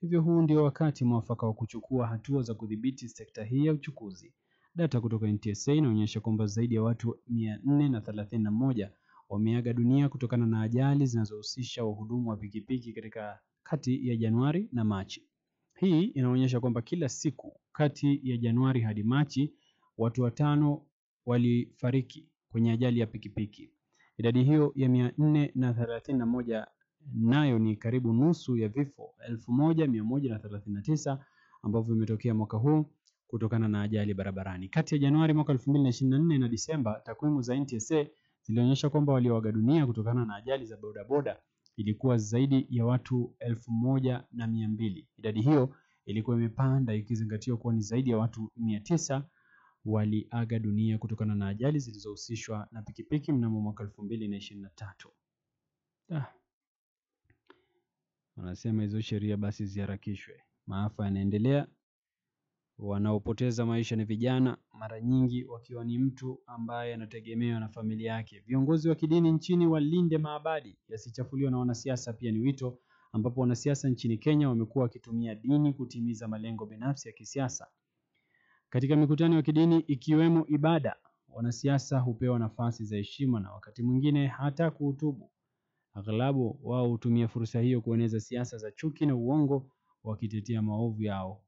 Hivyo huu ndio wakati mwafaka wa kuchukua hatua za kudhibiti sekta hii ya uchukuzi. Data kutoka NTSA inaonyesha kwamba zaidi ya watu 431 wameaga dunia kutokana na ajali zinazohusisha wahudumu wa pikipiki katika kati ya Januari na Machi. Hii inaonyesha kwamba kila siku kati ya Januari hadi Machi watu 5 walifariki kwenye ajali ya pikipiki. Idadi hiyo ya 431 nayo ni karibu nusu ya vifo 1139 ambavyo vimetokea mwaka huu kutokana na ajali barabarani. Kati ya Januari mwaka 2024 na Disemba, takwimu za NTSA zilionyesha kwamba walioaga dunia kutokana na ajali za bodaboda ilikuwa zaidi ya watu 1200. Idadi hiyo ilikuwa imepanda ikizingatiwa kuwa ni zaidi ya watu 900 waliaga dunia kutokana na ajali zilizohusishwa na pikipiki mnamo mwaka 2023. Wanasema hizo sheria basi ziharakishwe. Maafa yanaendelea. Wanaopoteza maisha ni vijana, mara nyingi wakiwa ni mtu ambaye anategemewa na familia yake. Viongozi wa kidini nchini walinde maabadi yasichafuliwe na wanasiasa, pia ni wito ambapo wanasiasa nchini Kenya wamekuwa wakitumia dini kutimiza malengo binafsi ya kisiasa. Katika mikutano ya kidini ikiwemo ibada, wanasiasa hupewa nafasi za heshima na wakati mwingine hata kuhutubu. Aghlabu wao hutumia fursa hiyo kueneza siasa za chuki na uongo wakitetea maovu yao.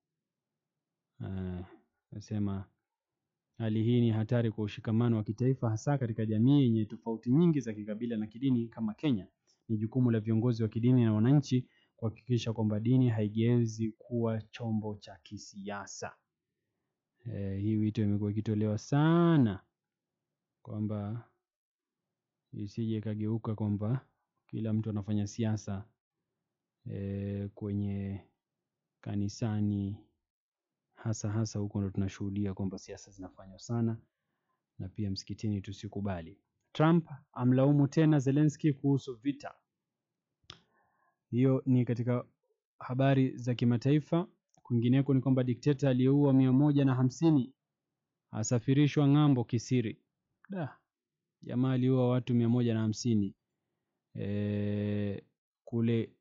Nasema hali hii ni hatari kwa ushikamano wa kitaifa, hasa katika jamii yenye tofauti nyingi za kikabila na kidini kama Kenya. Ni jukumu la viongozi wa kidini na wananchi kuhakikisha kwamba dini haigeuzi kuwa chombo cha kisiasa. Hii wito imekuwa ikitolewa sana kwamba isije kageuka kwamba kila mtu anafanya siasa kwenye kanisani, hasa huko ndo tunashuhudia kwamba siasa zinafanywa sana, na pia msikitini tusikubali. Trump amlaumu tena Zelensky kuhusu vita. Hiyo ni katika habari za kimataifa. Kwingineko ni kwamba dikteta aliyeua 150 asafirishwa ng'ambo kisiri. Jamaa aliua watu 150 kule.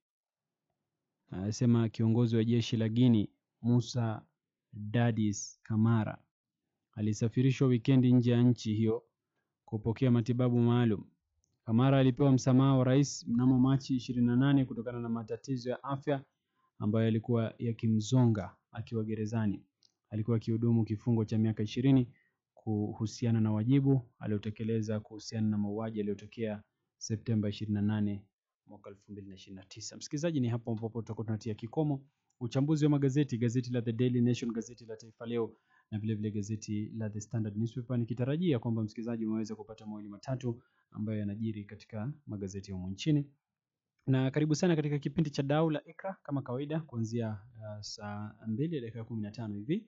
Anasema kiongozi wa jeshi la Guinea Musa Dadis Kamara alisafirishwa wikendi nje ya nchi hiyo kupokea matibabu maalum. Kamara alipewa msamaha wa rais mnamo Machi 28 kutokana na matatizo ya afya ambayo yalikuwa yakimzonga akiwa gerezani. Alikuwa akihudumu kifungo cha miaka 20 kuhusiana na wajibu aliotekeleza kuhusiana na mauaji yaliyotokea Septemba 28 mwaka 2029. Msikilizaji, ni hapo ambapo tutakuwa tunatia kikomo uchambuzi wa magazeti, gazeti la The Daily Nation, gazeti la Taifa Leo na vile vile gazeti la The Standard Newspaper, nikitarajia kwamba msikilizaji umeweza kupata mawili matatu ambayo yanajiri katika magazeti ya humu nchini. Na karibu sana katika kipindi cha Dau la Ikra kama kawaida kuanzia saa 2:15 hivi.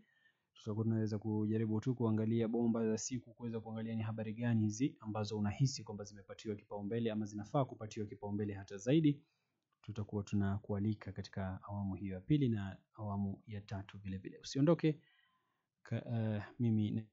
Tutakuwa tunaweza kujaribu tu kuangalia bomba za siku, kuweza kuangalia ni habari gani hizi ambazo unahisi kwamba zimepatiwa kipaumbele ama zinafaa kupatiwa kipaumbele hata zaidi. Tutakuwa tunakualika katika awamu hiyo ya pili na awamu ya tatu vile vile. Usiondoke. Mimi